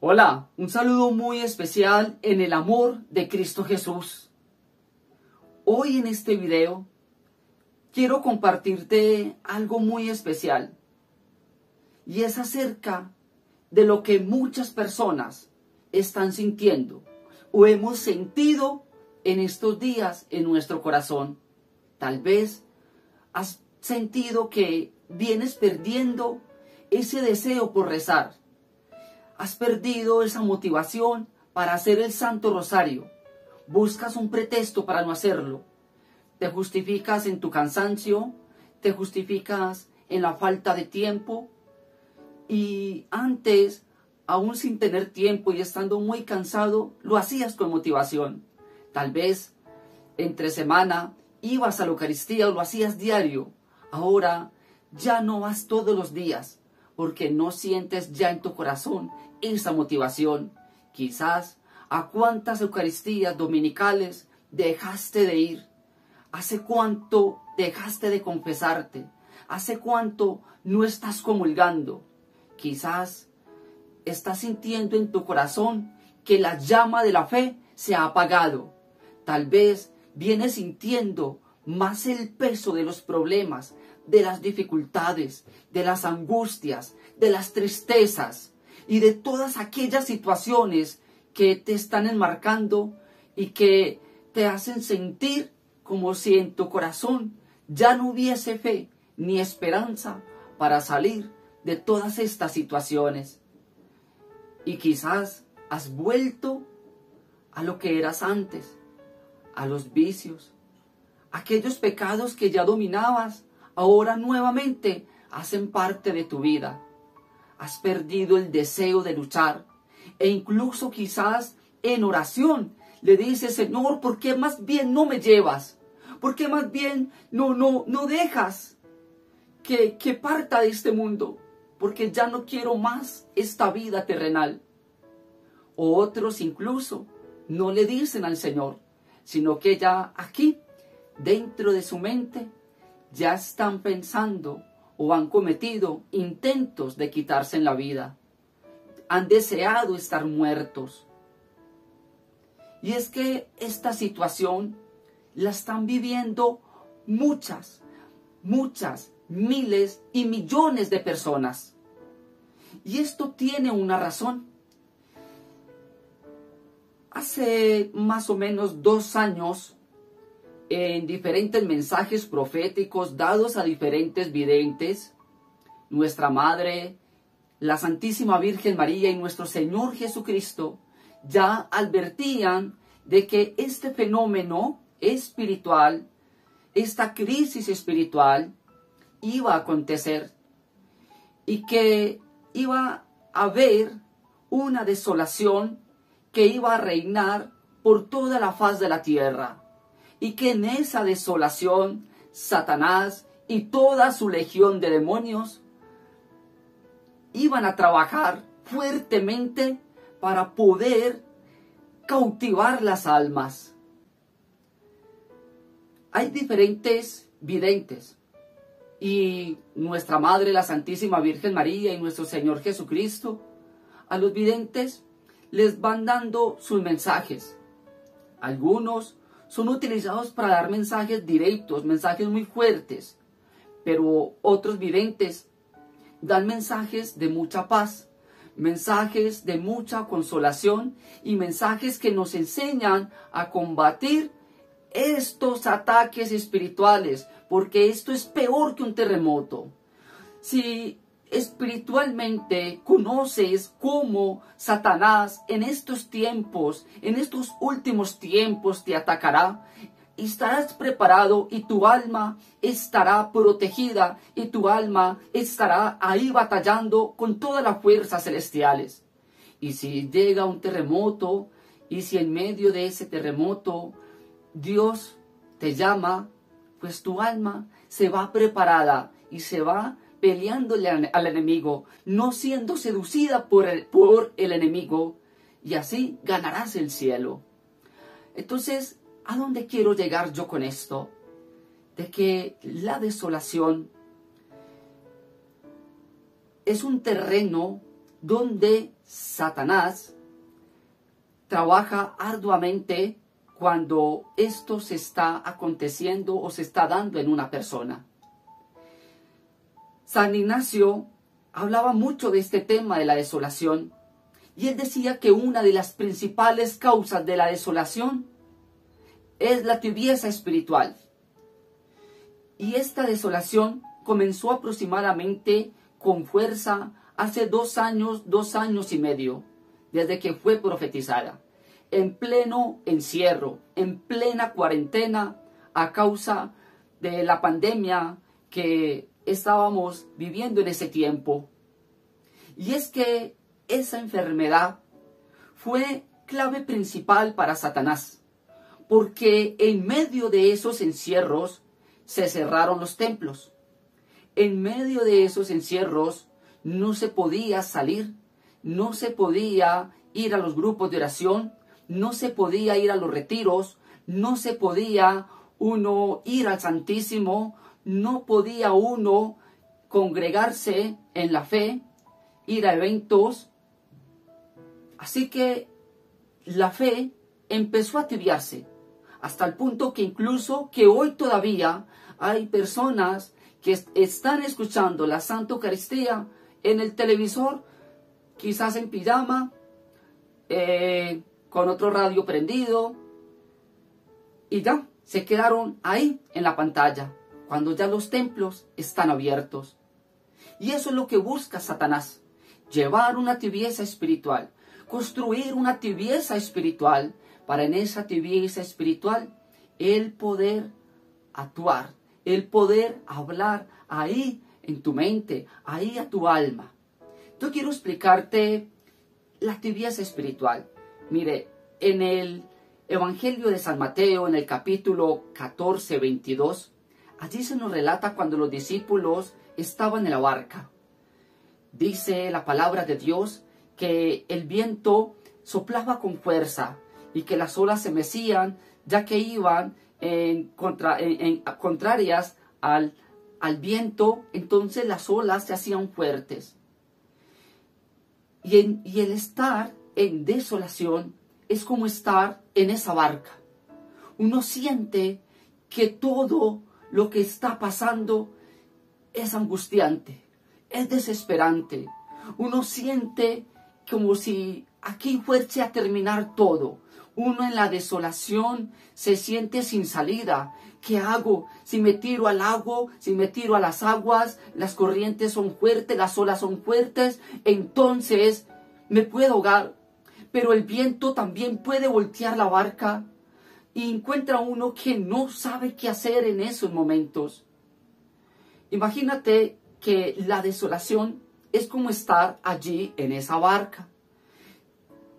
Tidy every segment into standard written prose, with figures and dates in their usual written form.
Hola, un saludo muy especial en el amor de Cristo Jesús. Hoy en este video quiero compartirte algo muy especial y es acerca de lo que muchas personas están sintiendo o hemos sentido en estos días en nuestro corazón. Tal vez has sentido que vienes perdiendo ese deseo por rezar. Has perdido esa motivación para hacer el Santo Rosario. Buscas un pretexto para no hacerlo. Te justificas en tu cansancio, te justificas en la falta de tiempo. Y antes, aún sin tener tiempo y estando muy cansado, lo hacías con motivación. Tal vez entre semana ibas a la Eucaristía o lo hacías diario. Ahora ya no vas todos los días porque no sientes ya en tu corazón esa motivación. Quizás a cuántas Eucaristías dominicales dejaste de ir. ¿Hace cuánto dejaste de confesarte? ¿Hace cuánto no estás comulgando? Quizás estás sintiendo en tu corazón que la llama de la fe se ha apagado. Tal vez vienes sintiendo más el peso de los problemas, de las dificultades, de las angustias, de las tristezas y de todas aquellas situaciones que te están enmarcando y que te hacen sentir como si en tu corazón ya no hubiese fe ni esperanza para salir de todas estas situaciones. Y quizás has vuelto a lo que eras antes, a los vicios, aquellos pecados que ya dominabas, ahora nuevamente hacen parte de tu vida. Has perdido el deseo de luchar e incluso quizás en oración le dices: Señor, ¿por qué más bien no me llevas? ¿Por qué más bien no dejas que parta de este mundo? Porque ya no quiero más esta vida terrenal. O otros incluso no le dicen al Señor, sino que ya aquí, dentro de su mente, ya están pensando o han cometido intentos de quitarse la vida. Han deseado estar muertos. Y es que esta situación la están viviendo muchas, miles y millones de personas. Y esto tiene una razón. Hace más o menos 2 años, en diferentes mensajes proféticos dados a diferentes videntes, nuestra Madre, la Santísima Virgen María y nuestro Señor Jesucristo ya advertían de que este fenómeno espiritual, esta crisis espiritual, iba a acontecer y que iba a haber una desolación que iba a reinar por toda la faz de la tierra. Y que en esa desolación, Satanás y toda su legión de demonios iban a trabajar fuertemente para poder cautivar las almas. Hay diferentes videntes y nuestra Madre, la Santísima Virgen María y nuestro Señor Jesucristo, a los videntes les van dando sus mensajes. Algunos son utilizados para dar mensajes directos, mensajes muy fuertes, pero otros videntes dan mensajes de mucha paz, mensajes de mucha consolación y mensajes que nos enseñan a combatir estos ataques espirituales, porque esto es peor que un terremoto. Si espiritualmente conoces cómo Satanás en estos tiempos, en estos últimos tiempos te atacará, estarás preparado y tu alma estará protegida y tu alma estará ahí batallando con todas las fuerzas celestiales. Y si llega un terremoto y si en medio de ese terremoto Dios te llama, pues tu alma se va preparada y se va peleándole al enemigo, no siendo seducida por el enemigo, y así ganarás el cielo. Entonces, ¿a dónde quiero llegar yo con esto? De que la desolación es un terreno donde Satanás trabaja arduamente cuando esto se está aconteciendo o se está dando en una persona. San Ignacio hablaba mucho de este tema de la desolación, y él decía que una de las principales causas de la desolación es la tibieza espiritual. Y esta desolación comenzó aproximadamente con fuerza hace 2 años y medio, desde que fue profetizada, en pleno encierro, en plena cuarentena, a causa de la pandemia que estábamos viviendo en ese tiempo. Y es que esa enfermedad fue clave principal para Satanás, porque en medio de esos encierros se cerraron los templos. En medio de esos encierros no se podía salir, no se podía ir a los grupos de oración, no se podía ir a los retiros, no se podía uno ir al Santísimo, no podía uno congregarse en la fe, ir a eventos. Así que la fe empezó a tibiarse, hasta el punto que incluso que hoy todavía hay personas que están escuchando la Santa Eucaristía en el televisor, quizás en pijama, con otro radio prendido, y ya se quedaron ahí en la pantalla, cuando ya los templos están abiertos. Y eso es lo que busca Satanás, llevar una tibieza espiritual, construir una tibieza espiritual, para en esa tibieza espiritual el poder actuar, el poder hablar ahí en tu mente, ahí a tu alma. Yo quiero explicarte la tibieza espiritual. Mire, en el Evangelio de San Mateo, en el capítulo 14, 22, allí se nos relata cuando los discípulos estaban en la barca. Dice la palabra de Dios que el viento soplaba con fuerza y que las olas se mecían, ya que iban contrarias al viento. Entonces las olas se hacían fuertes. Y el estar en desolación es como estar en esa barca. Uno siente que todo lo que está pasando es angustiante, es desesperante. Uno siente como si aquí fuese a terminar todo. Uno en la desolación se siente sin salida. ¿Qué hago? Si me tiro al lago, si me tiro a las aguas, las corrientes son fuertes, las olas son fuertes, entonces me puedo ahogar. Pero el viento también puede voltear la barca, y encuentra uno que no sabe qué hacer en esos momentos. Imagínate que la desolación es como estar allí en esa barca,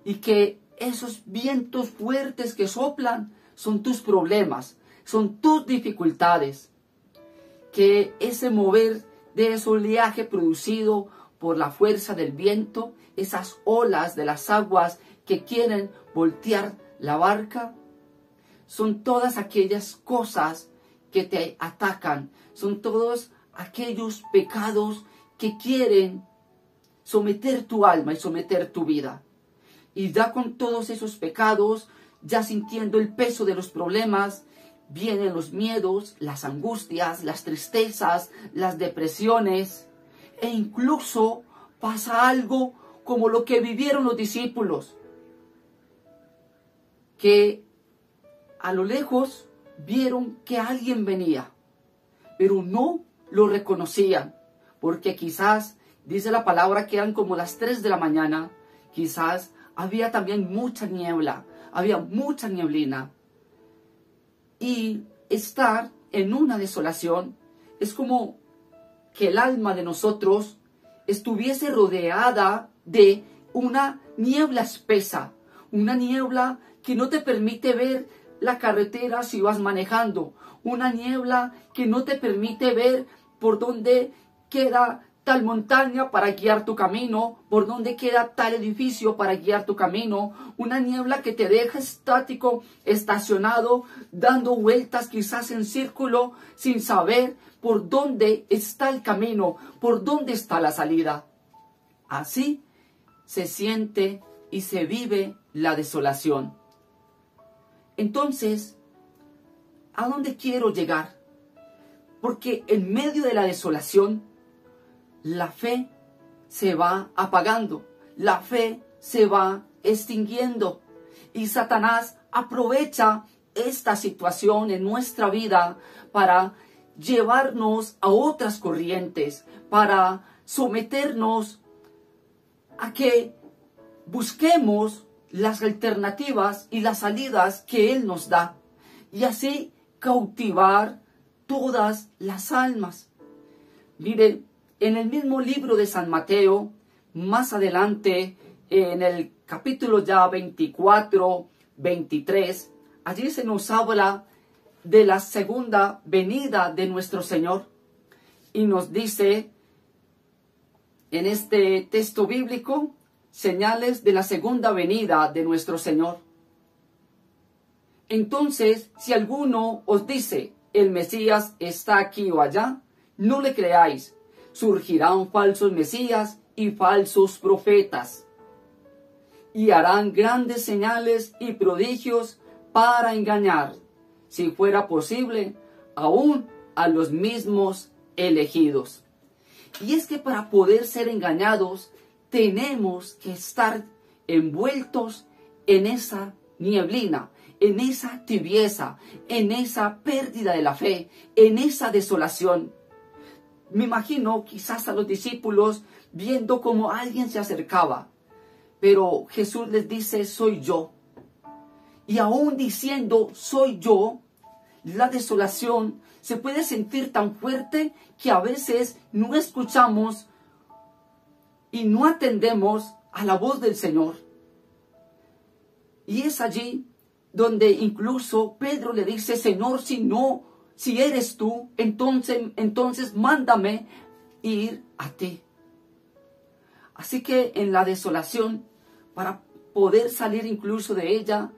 y que esos vientos fuertes que soplan son tus problemas, son tus dificultades, que ese mover de ese oleaje producido por la fuerza del viento, esas olas de las aguas que quieren voltear la barca, son todas aquellas cosas que te atacan, son todos aquellos pecados que quieren someter tu alma y someter tu vida. Y ya con todos esos pecados, ya sintiendo el peso de los problemas, vienen los miedos, las angustias, las tristezas, las depresiones, e incluso pasa algo como lo que vivieron los discípulos, que a lo lejos vieron que alguien venía, pero no lo reconocían, porque quizás, dice la palabra, que eran como las 3 de la mañana, quizás había también mucha niebla, había mucha nieblina. Y estar en una desolación es como que el alma de nosotros estuviese rodeada de una niebla espesa, una niebla que no te permite ver la carretera si vas manejando, una niebla que no te permite ver por dónde queda tal montaña para guiar tu camino, por dónde queda tal edificio para guiar tu camino, una niebla que te deja estático, estacionado, dando vueltas quizás en círculo, sin saber por dónde está el camino, por dónde está la salida. Así se siente y se vive la desolación. Entonces, ¿a dónde quiero llegar? Porque en medio de la desolación, la fe se va apagando, la fe se va extinguiendo. Y Satanás aprovecha esta situación en nuestra vida para llevarnos a otras corrientes, para someternos a que busquemos las alternativas y las salidas que Él nos da, y así cautivar todas las almas. Miren, en el mismo libro de San Mateo, más adelante, en el capítulo ya 24, 23, allí se nos habla de la segunda venida de nuestro Señor. Y nos dice en este texto bíblico, señales de la segunda venida de nuestro Señor. Entonces, si alguno os dice, el Mesías está aquí o allá, no le creáis. Surgirán falsos mesías y falsos profetas, y harán grandes señales y prodigios para engañar, si fuera posible, aún a los mismos elegidos. Y es que para poder ser engañados, tenemos que estar envueltos en esa nieblina, en esa tibieza, en esa pérdida de la fe, en esa desolación. Me imagino quizás a los discípulos viendo cómo alguien se acercaba, pero Jesús les dice, soy yo. Y aún diciendo, soy yo, la desolación se puede sentir tan fuerte que a veces no escuchamos y no atendemos a la voz del Señor. Y es allí donde incluso Pedro le dice, Señor, si eres tú, entonces mándame ir a ti. Así que en la desolación, para poder salir incluso de ella,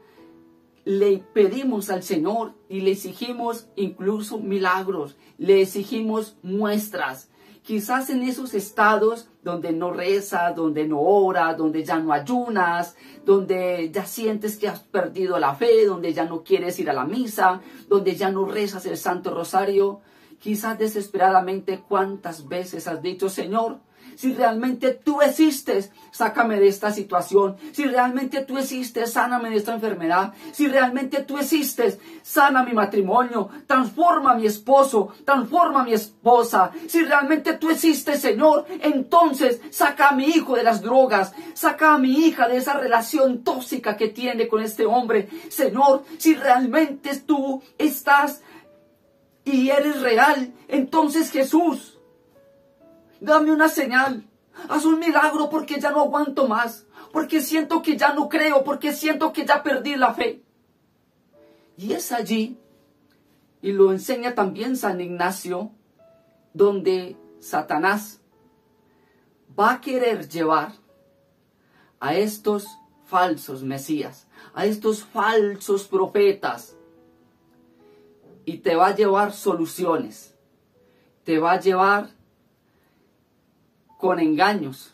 le pedimos al Señor y le exigimos incluso milagros, le exigimos muestras. Quizás en esos estados donde no rezas, donde no oras, donde ya no ayunas, donde ya sientes que has perdido la fe, donde ya no quieres ir a la misa, donde ya no rezas el Santo Rosario, quizás desesperadamente cuántas veces has dicho, Señor, si realmente tú existes, sácame de esta situación. Si realmente tú existes, sáname de esta enfermedad. Si realmente tú existes, sana mi matrimonio, transforma a mi esposo, transforma a mi esposa. Si realmente tú existes, Señor, entonces saca a mi hijo de las drogas, saca a mi hija de esa relación tóxica que tiene con este hombre. Señor, si realmente tú estás y eres real, entonces Jesús, dame una señal, haz un milagro porque ya no aguanto más, porque siento que ya no creo, porque siento que ya perdí la fe. Y es allí, y lo enseña también San Ignacio, donde Satanás va a querer llevar a estos falsos mesías, a estos falsos profetas, y te va a llevar soluciones, te va a llevar con engaños,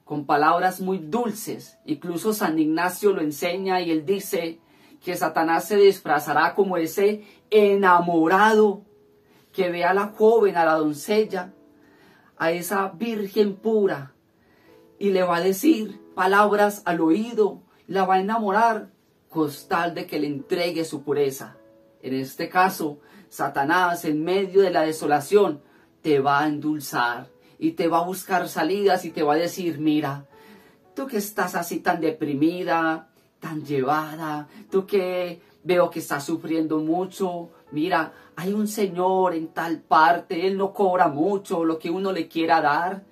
con palabras muy dulces. Incluso San Ignacio lo enseña y él dice que Satanás se disfrazará como ese enamorado que ve a la joven, a la doncella, a esa virgen pura, y le va a decir palabras al oído, la va a enamorar con tal de que le entregue su pureza. En este caso, Satanás, en medio de la desolación, te va a endulzar y te va a buscar salidas y te va a decir, mira, tú que estás así tan deprimida, tan llevada, tú que veo que estás sufriendo mucho, mira, hay un señor en tal parte, él no cobra mucho lo que uno le quiera dar,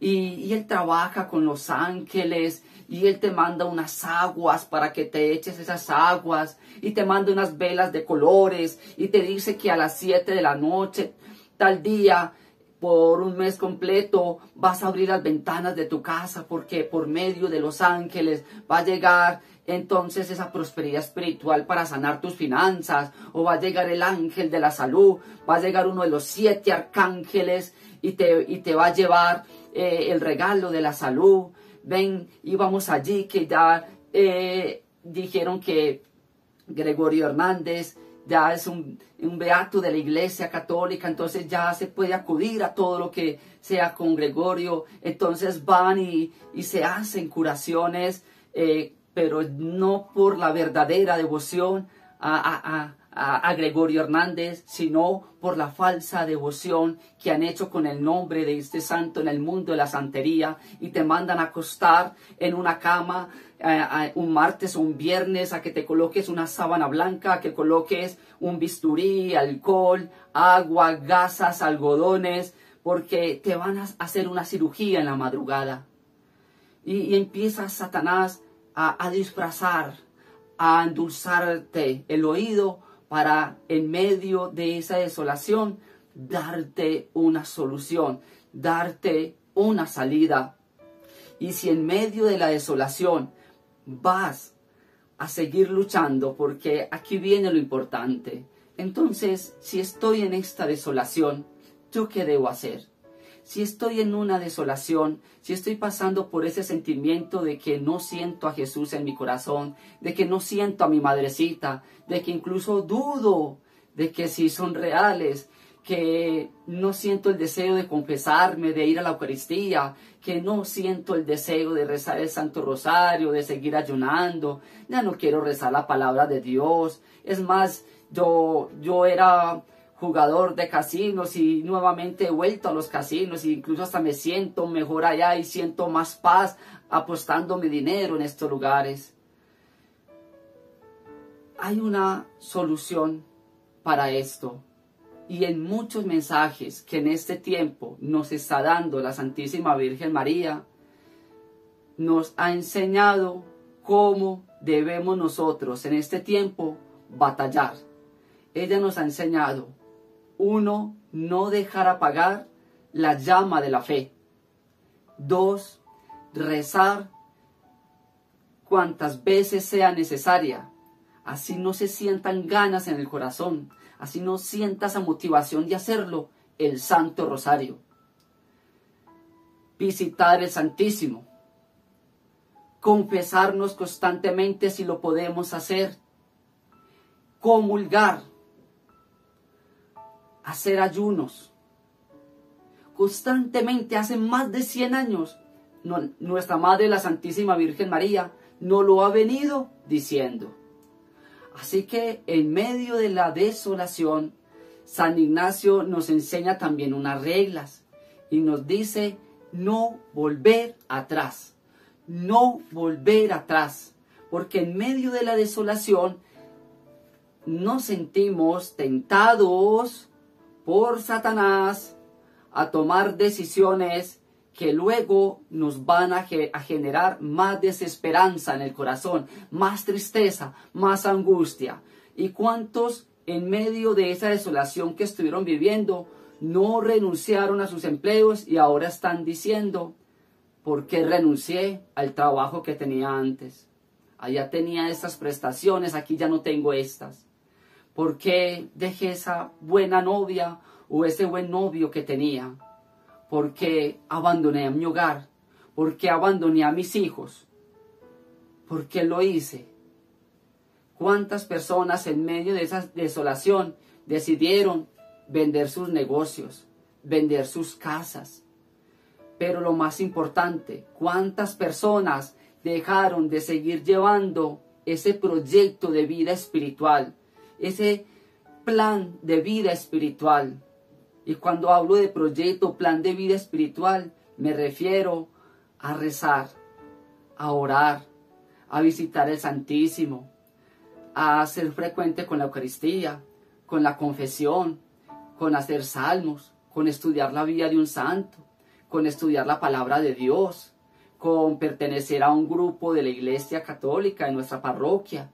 y él trabaja con los ángeles, y él te manda unas aguas para que te eches esas aguas, y te manda unas velas de colores, y te dice que a las 7 de la noche, tal día, por un mes completo vas a abrir las ventanas de tu casa porque por medio de los ángeles va a llegar entonces esa prosperidad espiritual para sanar tus finanzas, o va a llegar el ángel de la salud, va a llegar uno de los 7 arcángeles y te va a llevar el regalo de la salud, ven y vamos allí, que ya dijeron que Gregorio Hernández ya es un beato de la Iglesia Católica, entonces ya se puede acudir a todo lo que sea con Gregorio. Entonces van y se hacen curaciones, pero no por la verdadera devoción a Gregorio Hernández, sino por la falsa devoción que han hecho con el nombre de este santo en el mundo de la santería, y te mandan a acostar en una cama un martes o un viernes, a que te coloques una sábana blanca, a que coloques un bisturí, alcohol, agua, gasas, algodones, porque te van a hacer una cirugía en la madrugada. Y empieza Satanás a disfrazar, a endulzarte el oído para, en medio de esa desolación, darte una solución, darte una salida. Y si en medio de la desolación vas a seguir luchando, porque aquí viene lo importante, entonces, si estoy en esta desolación, ¿yo qué debo hacer? Si estoy en una desolación, si estoy pasando por ese sentimiento de que no siento a Jesús en mi corazón, de que no siento a mi madrecita, de que incluso dudo de que si son reales, que no siento el deseo de confesarme, de ir a la Eucaristía, que no siento el deseo de rezar el Santo Rosario, de seguir ayunando, ya no quiero rezar la palabra de Dios. Es más, yo era jugador de casinos y nuevamente he vuelto a los casinos, e incluso hasta me siento mejor allá y siento más paz apostando mi dinero en estos lugares. Hay una solución para esto, y en muchos mensajes que en este tiempo nos está dando la Santísima Virgen María, nos ha enseñado cómo debemos nosotros en este tiempo batallar. Ella nos ha enseñado: 1, no dejar apagar la llama de la fe. 2, rezar cuantas veces sea necesaria, así no se sientan ganas en el corazón, así no sientas esa motivación de hacerlo, el Santo Rosario. Visitar el Santísimo. Confesarnos constantemente si lo podemos hacer. Comulgar. Hacer ayunos. Constantemente, hace más de 100 años, nuestra Madre, la Santísima Virgen María, nos lo ha venido diciendo. Así que en medio de la desolación, San Ignacio nos enseña también unas reglas y nos dice: no volver atrás, no volver atrás, porque en medio de la desolación nos sentimos tentados por Satanás a tomar decisiones que luego nos van a generar más desesperanza en el corazón, más tristeza, más angustia. ¿Y cuántos en medio de esa desolación que estuvieron viviendo no renunciaron a sus empleos y ahora están diciendo: ¿por qué renuncié al trabajo que tenía antes? Allá tenía estas prestaciones, aquí ya no tengo estas. ¿Por qué dejé esa buena novia o ese buen novio que tenía? ¿Por qué abandoné a mi hogar? ¿Por qué abandoné a mis hijos? ¿Por qué lo hice? ¿Cuántas personas en medio de esa desolación decidieron vender sus negocios, vender sus casas? Pero lo más importante, ¿cuántas personas dejaron de seguir llevando ese proyecto de vida espiritual, ese plan de vida espiritual? Y cuando hablo de proyecto, plan de vida espiritual, me refiero a rezar, a orar, a visitar el Santísimo, a ser frecuente con la Eucaristía, con la confesión, con hacer salmos, con estudiar la vida de un santo, con estudiar la palabra de Dios, con pertenecer a un grupo de la Iglesia Católica en nuestra parroquia.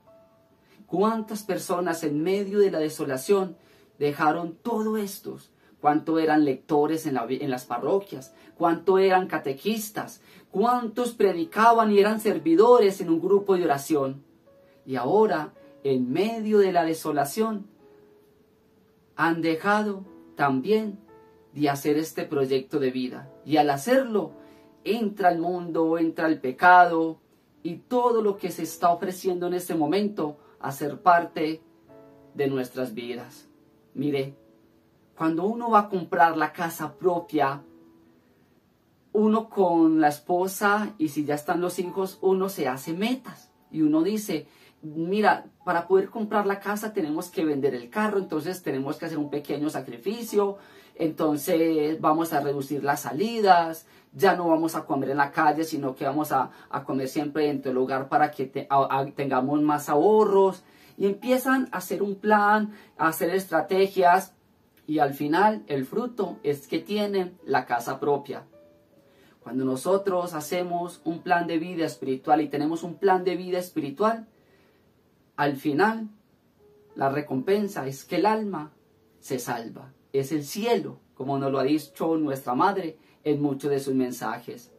¿Cuántas personas en medio de la desolación dejaron todo esto? ¿Cuánto eran lectores en las parroquias? ¿Cuánto eran catequistas? ¿Cuántos predicaban y eran servidores en un grupo de oración? Y ahora, en medio de la desolación, han dejado también de hacer este proyecto de vida. Y al hacerlo, entra el mundo, entra el pecado y todo lo que se está ofreciendo en este momento a ser parte de nuestras vidas. Mire, cuando uno va a comprar la casa propia, uno con la esposa y si ya están los hijos, uno se hace metas y uno dice, mira, para poder comprar la casa tenemos que vender el carro, entonces tenemos que hacer un pequeño sacrificio, entonces vamos a reducir las salidas, ya no vamos a comer en la calle, sino que vamos a comer siempre dentro del hogar para que tengamos más ahorros. Y empiezan a hacer un plan, a hacer estrategias y al final el fruto es que tienen la casa propia. Cuando nosotros hacemos un plan de vida espiritual y tenemos un plan de vida espiritual, al final la recompensa es que el alma se salva. Es el cielo, como nos lo ha dicho nuestra madre en muchos de sus mensajes.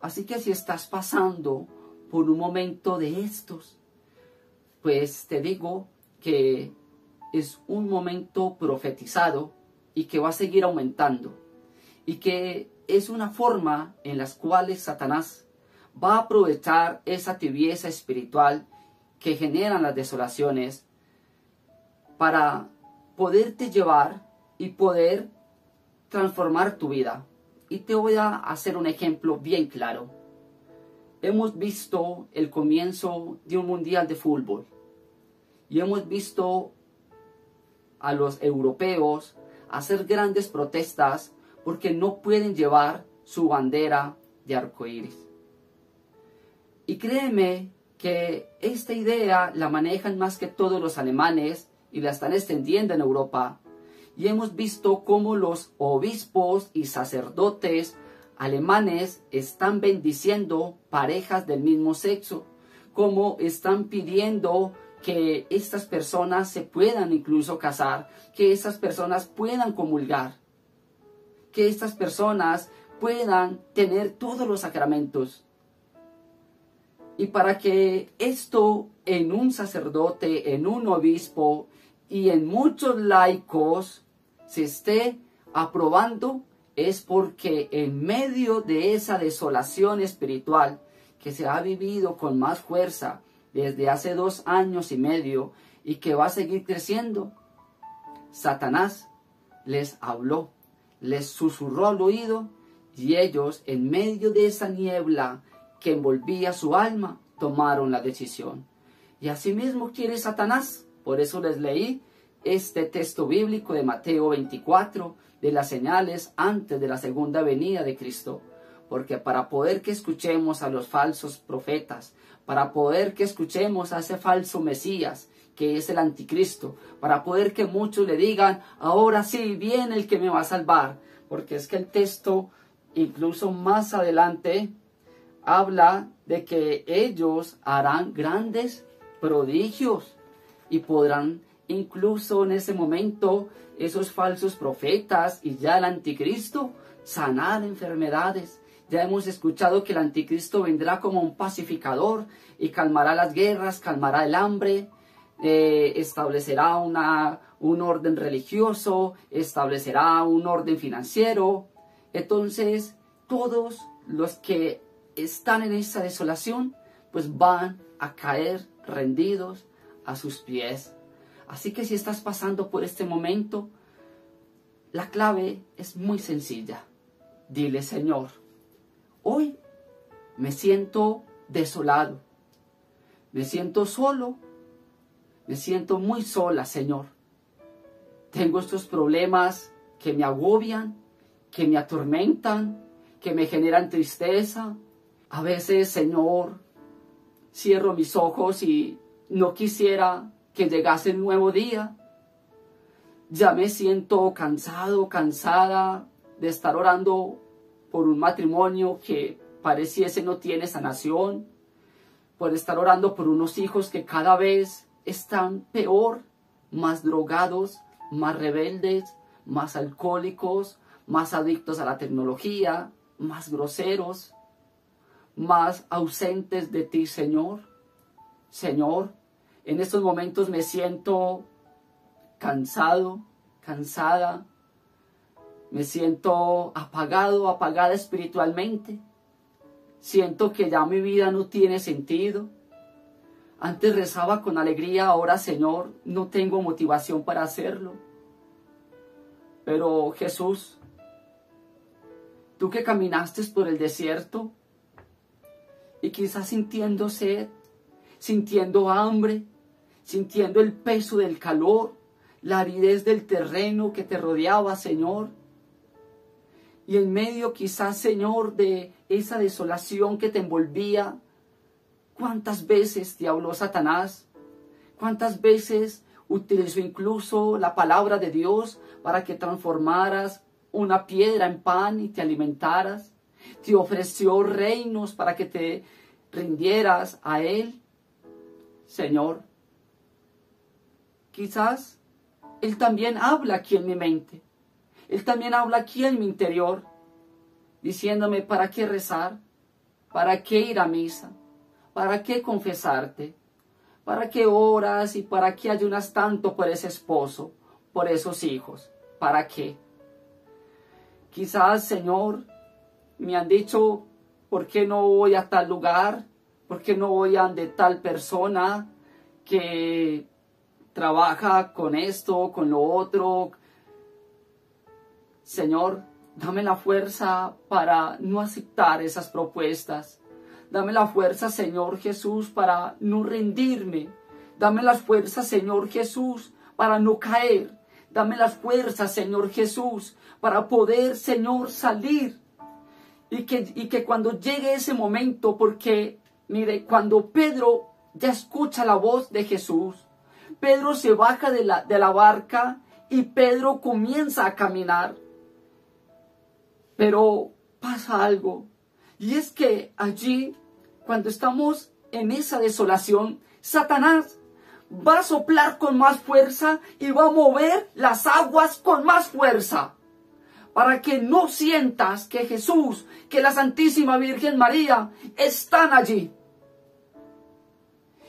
Así que si estás pasando por un momento de estos, pues te digo que es un momento profetizado y que va a seguir aumentando. Y que es una forma en la cual Satanás va a aprovechar esa tibieza espiritual que generan las desolaciones para poderte llevar y poder transformar tu vida. Y te voy a hacer un ejemplo bien claro. Hemos visto el comienzo de un mundial de fútbol y hemos visto a los europeos hacer grandes protestas porque no pueden llevar su bandera de arcoíris. Y créeme que esta idea la manejan más que todos los alemanes y la están extendiendo en Europa. Y hemos visto cómo los obispos y sacerdotes alemanes están bendiciendo parejas del mismo sexo, cómo están pidiendo que estas personas se puedan incluso casar, que estas personas puedan comulgar, que estas personas puedan tener todos los sacramentos. Y para que esto en un sacerdote, en un obispo y en muchos laicos se esté aprobando, es porque en medio de esa desolación espiritual que se ha vivido con más fuerza desde hace 2 años y medio y que va a seguir creciendo, Satanás les habló, les susurró al oído y ellos en medio de esa niebla que envolvía su alma tomaron la decisión. Y asimismo quiere Satanás. Por eso les leí este texto bíblico de Mateo 24 de las señales antes de la segunda venida de Cristo. Porque para poder que escuchemos a los falsos profetas, para poder que escuchemos a ese falso Mesías, que es el anticristo, para poder que muchos le digan, ahora sí, viene el que me va a salvar. Porque es que el texto, incluso más adelante, habla de que ellos harán grandes prodigios y podrán incluso en ese momento esos falsos profetas y ya el anticristo sanar enfermedades. Ya hemos escuchado que el anticristo vendrá como un pacificador y calmará las guerras, calmará el hambre, establecerá un orden religioso, establecerá un orden financiero. Entonces todos los que están en esa desolación pues van a caer rendidos a sus pies. Así que si estás pasando por este momento, la clave es muy sencilla. Dile, Señor, hoy me siento desolado, me siento solo, me siento muy sola, Señor. Tengo estos problemas que me agobian, que me atormentan, que me generan tristeza. A veces, Señor, cierro mis ojos y no quisiera que llegase el nuevo día. Ya me siento cansado, cansada de estar orando por un matrimonio que pareciese no tiene sanación, por estar orando por unos hijos que cada vez están peor, más drogados, más rebeldes, más alcohólicos, más adictos a la tecnología, más groseros, más ausentes de ti, Señor. Señor, en estos momentos me siento cansado, cansada, me siento apagado, apagada espiritualmente. Siento que ya mi vida no tiene sentido. Antes rezaba con alegría, ahora, Señor, no tengo motivación para hacerlo. Pero Jesús, tú que caminaste por el desierto y quizás sintiendo sed, sintiendo hambre, sintiendo el peso del calor, la aridez del terreno que te rodeaba, Señor. Y en medio quizás, Señor, de esa desolación que te envolvía, ¿cuántas veces te habló Satanás? ¿Cuántas veces utilizó incluso la palabra de Dios para que transformaras una piedra en pan y te alimentaras? Te ofreció reinos para que te rindieras a Él. Señor, quizás Él también habla aquí en mi mente. Él también habla aquí en mi interior, diciéndome para qué rezar, para qué ir a misa, para qué confesarte, para qué oras y para qué ayunas tanto por ese esposo, por esos hijos, para qué. Quizás, Señor, me han dicho, ¿por qué no voy a tal lugar? ¿Por qué no voy a donde tal persona que trabaja con esto, con lo otro? Señor, dame la fuerza para no aceptar esas propuestas. Dame la fuerza, Señor Jesús, para no rendirme. Dame las fuerzas, Señor Jesús, para no caer. Dame las fuerzas, Señor Jesús, para poder, Señor, salir. Y que cuando llegue ese momento, porque, mire, cuando Pedro ya escucha la voz de Jesús, Pedro se baja de la barca y Pedro comienza a caminar. Pero pasa algo, y es que allí, cuando estamos en esa desolación, Satanás va a soplar con más fuerza y va a mover las aguas con más fuerza, para que no sientas que Jesús, que la Santísima Virgen María están allí.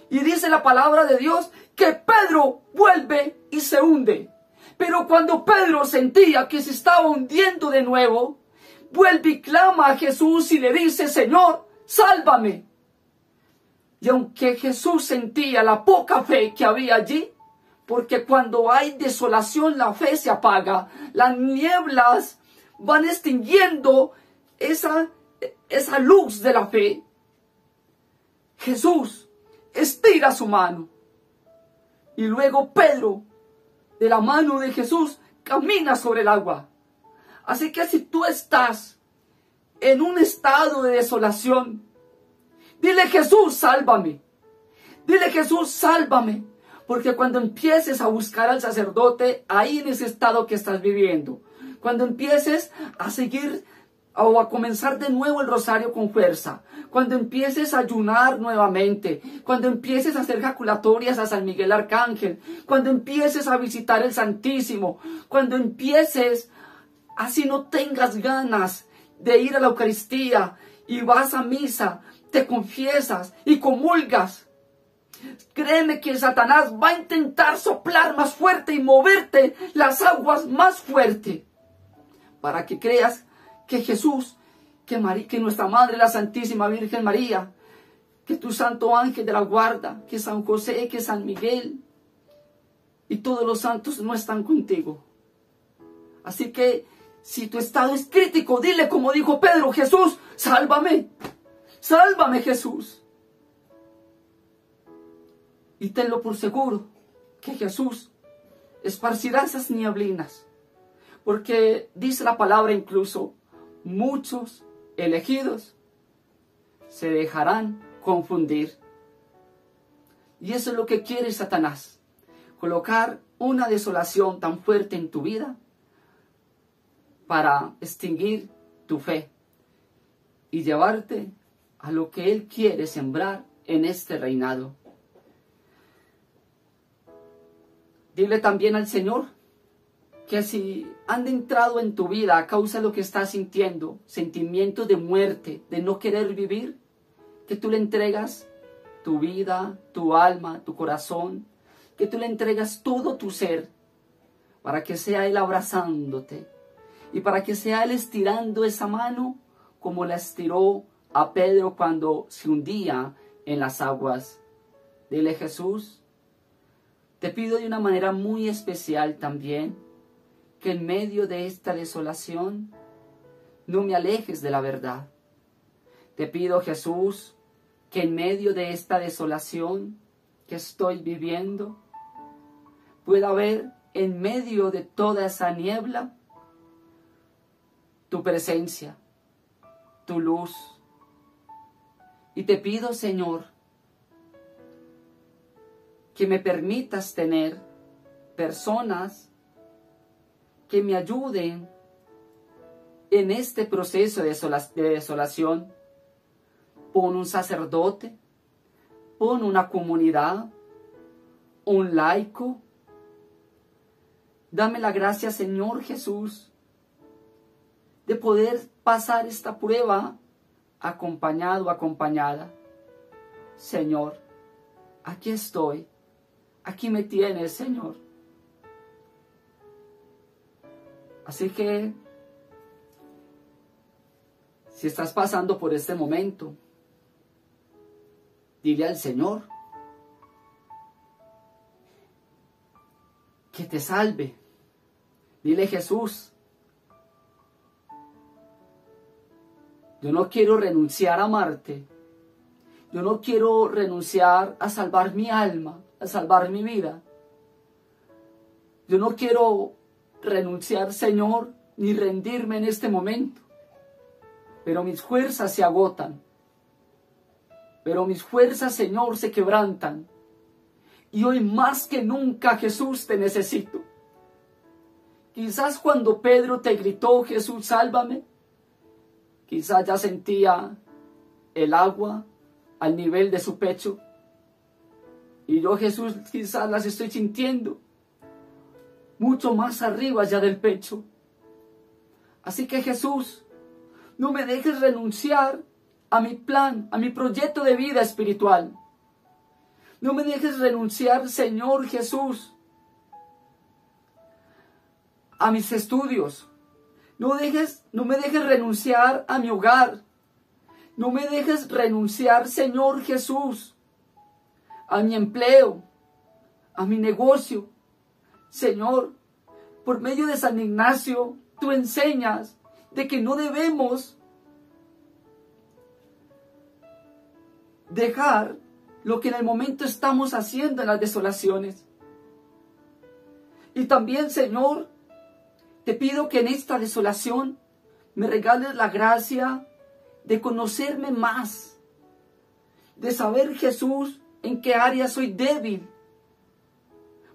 Y dice la palabra de Dios que Pedro vuelve y se hunde. Pero cuando Pedro sentía que se estaba hundiendo de nuevo, vuelve y clama a Jesús y le dice, Señor, sálvame. Y aunque Jesús sentía la poca fe que había allí, porque cuando hay desolación la fe se apaga, las nieblas van extinguiendo esa luz de la fe, Jesús estira su mano. Y luego Pedro, de la mano de Jesús, camina sobre el agua. Así que si tú estás en un estado de desolación, dile, Jesús, sálvame. Dile, Jesús, sálvame. Porque cuando empieces a buscar al sacerdote, ahí en ese estado que estás viviendo, cuando empieces a seguir o a comenzar de nuevo el rosario con fuerza, cuando empieces a ayunar nuevamente, cuando empieces a hacer jaculatorias a San Miguel Arcángel, cuando empieces a visitar el Santísimo, cuando empieces, así no tengas ganas de ir a la Eucaristía y vas a misa, te confiesas y comulgas, créeme que Satanás va a intentar soplar más fuerte y moverte las aguas más fuerte, para que creas que Jesús, que nuestra Madre, la Santísima Virgen María, que tu Santo Ángel de la Guarda, que San José, que San Miguel y todos los santos no están contigo. Así que si tu estado es crítico, dile como dijo Pedro, Jesús, sálvame, sálvame, Jesús. Y tenlo por seguro que Jesús esparcirá esas nieblinas, porque dice la palabra incluso, muchos elegidos se dejarán confundir. Y eso es lo que quiere Satanás, colocar una desolación tan fuerte en tu vida para extinguir tu fe y llevarte a lo que Él quiere sembrar en este reinado. Dile también al Señor que si han entrado en tu vida a causa de lo que estás sintiendo, sentimientos de muerte, de no querer vivir, que tú le entregas tu vida, tu alma, tu corazón, que tú le entregas todo tu ser, para que sea Él abrazándote y para que sea Él estirando esa mano como la estiró a Pedro cuando se hundía en las aguas. Dile: Jesús, te pido de una manera muy especial también que en medio de esta desolación no me alejes de la verdad. Te pido, Jesús, que en medio de esta desolación que estoy viviendo, pueda ver en medio de toda esa niebla tu presencia, tu luz. Y te pido, Señor, que me permitas tener personas que me ayuden en este proceso de desolación. Pon un sacerdote, pon una comunidad, un laico. Dame la gracia, Señor Jesús, de poder pasar esta prueba acompañado, acompañada. Señor, aquí estoy, aquí me tienes, Señor. Así que, si estás pasando por este momento, dile al Señor que te salve. Dile: Jesús, yo no quiero renunciar a amarte. Yo no quiero renunciar a salvar mi alma, a salvar mi vida. Yo no quiero renunciar, Señor, ni rendirme en este momento. Pero mis fuerzas se agotan. Pero mis fuerzas, Señor, se quebrantan. Y hoy más que nunca, Jesús, te necesito. Quizás cuando Pedro te gritó: Jesús, sálvame, quizás ya sentía el agua al nivel de su pecho. Y yo, Jesús, quizás las estoy sintiendo mucho más arriba ya del pecho. Así que, Jesús, no me dejes renunciar a mi plan, a mi proyecto de vida espiritual. No me dejes renunciar, Señor Jesús, a mis estudios. No me dejes renunciar a mi hogar. No me dejes renunciar, Señor Jesús, a mi empleo, a mi negocio. Señor, por medio de San Ignacio, tú enseñas de que no debemos dejar lo que en el momento estamos haciendo en las desolaciones. Y también, Señor, te pido que en esta desolación me regales la gracia de conocerme más, de saber, Jesús, en qué área soy débil.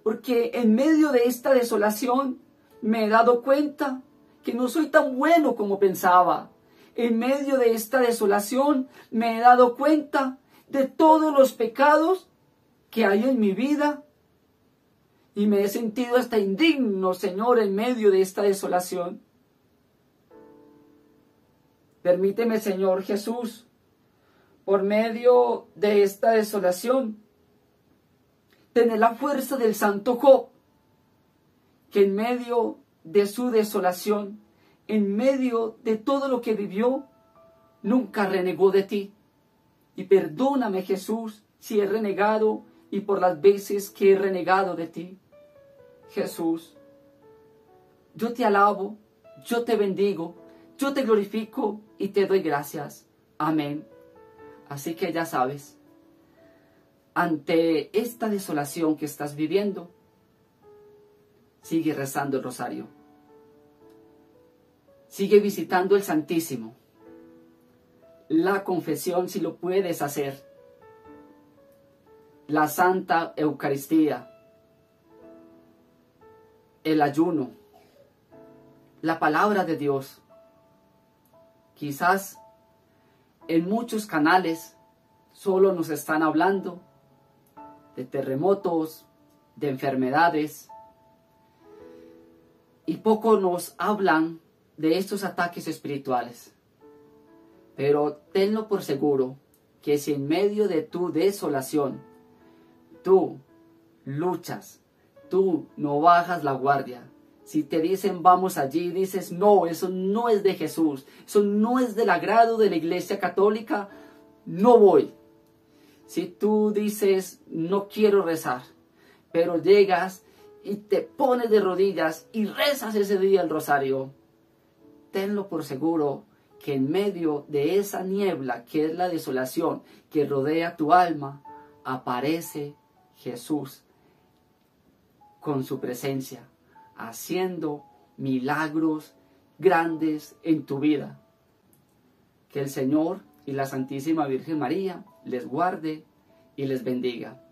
Porque en medio de esta desolación me he dado cuenta que no soy tan bueno como pensaba. En medio de esta desolación me he dado cuenta de todos los pecados que hay en mi vida. Y me he sentido hasta indigno, Señor, en medio de esta desolación. Permíteme, Señor Jesús, por medio de esta desolación, tener la fuerza del santo Job, que en medio de su desolación, en medio de todo lo que vivió, nunca renegó de ti. Y perdóname, Jesús, si he renegado y por las veces que he renegado de ti. Jesús, yo te alabo, yo te bendigo, yo te glorifico y te doy gracias. Amén. Así que ya sabes, ante esta desolación que estás viviendo, sigue rezando el rosario. Sigue visitando el Santísimo. La confesión, si lo puedes hacer. La Santa Eucaristía. El ayuno. La palabra de Dios. Quizás en muchos canales solo nos están hablando de terremotos, de enfermedades, y poco nos hablan de estos ataques espirituales. Pero tenlo por seguro que si en medio de tu desolación tú luchas, tú no bajas la guardia, Si te dicen vamos allí, dices no, eso no es de Jesús, eso no es del agrado de la Iglesia Católica, no voy. Si tú dices no quiero rezar, pero llegas y te pones de rodillas y rezas ese día el rosario, tenlo por seguro que en medio de esa niebla que es la desolación que rodea tu alma, aparece Jesús con su presencia, haciendo milagros grandes en tu vida. Que el Señor y la Santísima Virgen María les guarde y les bendiga.